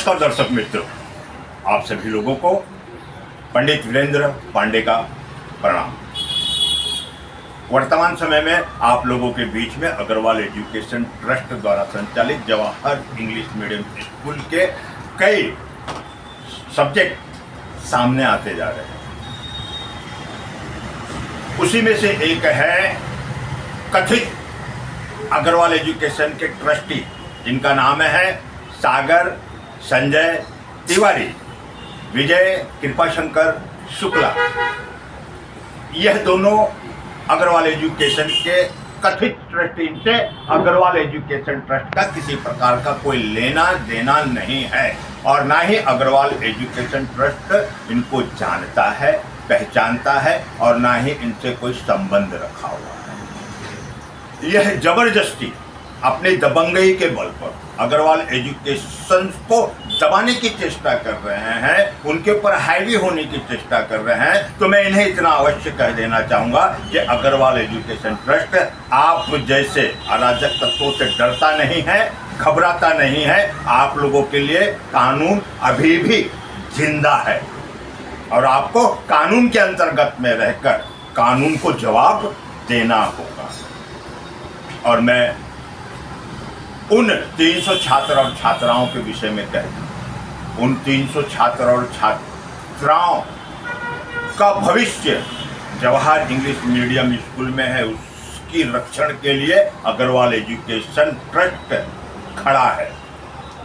नमस्कार दर्शक मित्रों, आप सभी लोगों को पंडित वीरेंद्र पांडे का प्रणाम। वर्तमान समय में आप लोगों के बीच में अग्रवाल एजुकेशन ट्रस्ट द्वारा संचालित जवाहर इंग्लिश मीडियम स्कूल के कई सब्जेक्ट सामने आते जा रहे हैं। उसी में से एक है कथित अग्रवाल एजुकेशन के ट्रस्टी, जिनका नाम है सागर संजय तिवारी, विजय कृपाशंकर शुक्ला। यह दोनों अग्रवाल एजुकेशन के कथित ट्रस्टी से अग्रवाल एजुकेशन ट्रस्ट का किसी प्रकार का कोई लेना देना नहीं है और ना ही अग्रवाल एजुकेशन ट्रस्ट इनको जानता है, पहचानता है और ना ही इनसे कोई संबंध रखा हुआ है। यह जबरदस्ती अपने दबंगई के बल पर अग्रवाल एजुकेशन को दबाने की चेष्टा कर रहे हैं, उनके ऊपर हावी होने की चेष्टा कर रहे हैं। तो मैं इन्हें इतना अवश्य कह देना चाहूँगा कि अग्रवाल एजुकेशन ट्रस्ट आप जैसे अराजक तत्वों से डरता नहीं है, घबराता नहीं है। आप लोगों के लिए कानून अभी भी जिंदा है और आपको कानून के अंतर्गत में रहकर कानून को जवाब देना होगा। और मैं उन 300 छात्र और छात्राओं के विषय में कह दूं, उन 300 छात्र और छात्राओं का भविष्य जवाहर इंग्लिश मीडियम स्कूल में है। उसकी रक्षण के लिए अग्रवाल एजुकेशन ट्रस्ट खड़ा है।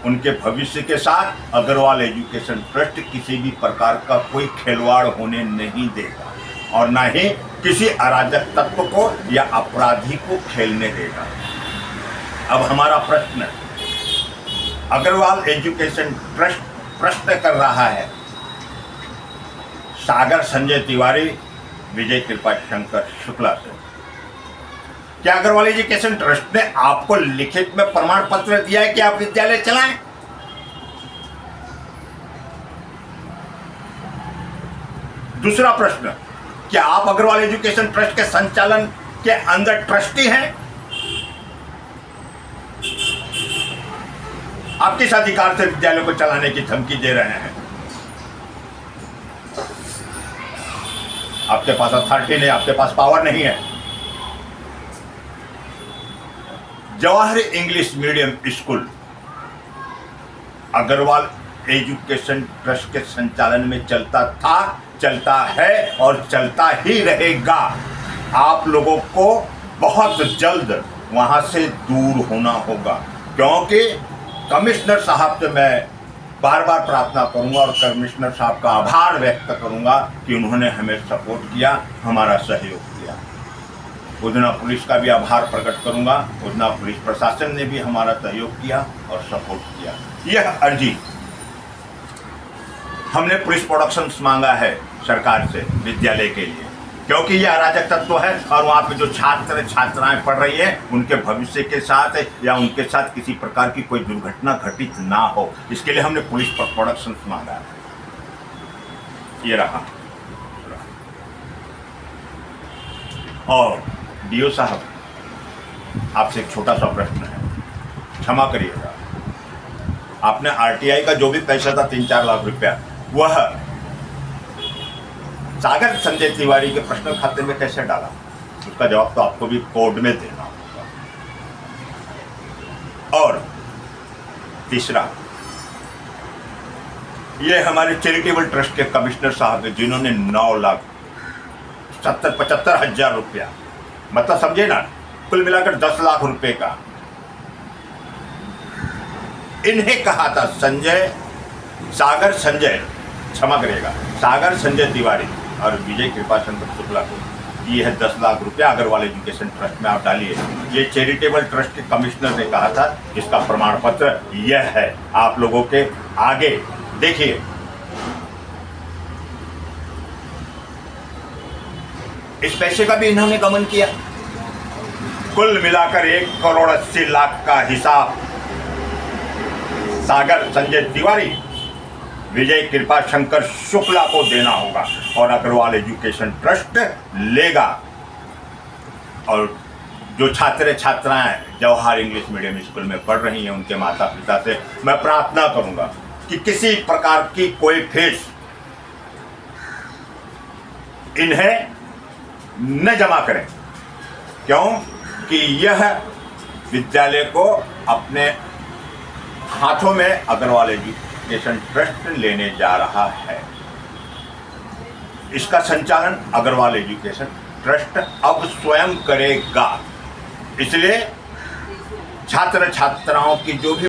उनके भविष्य के साथ अग्रवाल एजुकेशन ट्रस्ट किसी भी प्रकार का कोई खिलवाड़ होने नहीं देगा और ना ही किसी अराजक तत्व को या अपराधी को खेलने देगा। अब हमारा प्रश्न, अग्रवाल एजुकेशन ट्रस्ट प्रश्न कर रहा है सागर संजय तिवारी, विजय कृपाशंकर शुक्ला से, क्या अग्रवाल एजुकेशन ट्रस्ट ने आपको लिखित में प्रमाण पत्र दिया है कि आप विद्यालय चलाएं? दूसरा प्रश्न, क्या आप अग्रवाल एजुकेशन ट्रस्ट के संचालन के अंदर ट्रस्टी हैं? आप किस अधिकार से विद्यालय को चलाने की धमकी दे रहे हैं? आपके पास अथॉरिटी नहीं, आपके पास पावर नहीं है। Jawahar English medium school Agrawal education trust के संचालन में चलता था, चलता है और चलता ही रहेगा। आप लोगों को बहुत जल्द वहां से दूर होना होगा, क्योंकि कमिश्नर साहब से मैं बार बार प्रार्थना करूंगा और कमिश्नर साहब का आभार व्यक्त करूंगा कि उन्होंने हमें सपोर्ट किया, हमारा सहयोग किया। उधना पुलिस का भी आभार प्रकट करूंगा, उधना पुलिस प्रशासन ने भी हमारा सहयोग किया और सपोर्ट किया। यह अर्जी हमने पुलिस प्रोडक्शंस मांगा है सरकार से विद्यालय के लिए, क्योंकि यह अराजक तत्व है और वहाँ पे जो छात्र छात्राएं पढ़ रही हैं उनके भविष्य के साथ या उनके साथ किसी प्रकार की कोई दुर्घटना घटित ना हो, इसके लिए हमने पुलिस प्रोडक्शंस मांगा है। ये रहा। और डीओ साहब, आपसे एक छोटा सा प्रश्न है, क्षमा करिएगा। आपने आरटीआई का जो भी पैसा था 3-4 लाख रुपया, वह सागर संजय तिवारी के पर्सनल खाते में कैसे डाला? उसका जवाब तो आपको भी कोर्ट में देना होगा। और तीसरा, ये हमारे चैरिटेबल ट्रस्ट के कमिश्नर साहब हैं, जिन्होंने 9,75,000 रुपया, मतलब समझे ना, कुल मिलाकर 10 लाख रुपए का इन्हें कहा था सागर संजय तिवारी और विजय कृपाशंकर शुक्ला को, ये है 10 लाख रुपया अग्रवाल एजुकेशन ट्रस्ट में आप डालिए। ये चैरिटेबल ट्रस्ट के कमिश्नर ने कहा था, इसका प्रमाण पत्र यह है, आप लोगों के आगे देखिए। इस पैसे का भी इन्होंने गमन किया। कुल मिलाकर 1,80,00,000 का हिसाब सागर संजय तिवारी, विजय कृपाशंकर शुक्ला को देना होगा और अग्रवाल एजुकेशन ट्रस्ट लेगा। और जो छात्र छात्राएं जवाहर इंग्लिश मीडियम स्कूल में पढ़ रही हैं, उनके माता पिता से मैं प्रार्थना करूंगा कि किसी प्रकार की कोई फीस इन्हें न जमा करें। क्यों कि यह विद्यालय को अपने हाथों में अग्रवाल एजुकेशन ट्रस्ट लेने जा रहा है। इसका संचालन अग्रवाल एजुकेशन ट्रस्ट अब स्वयं करेगा। इसलिए छात्र छात्राओं की जो भी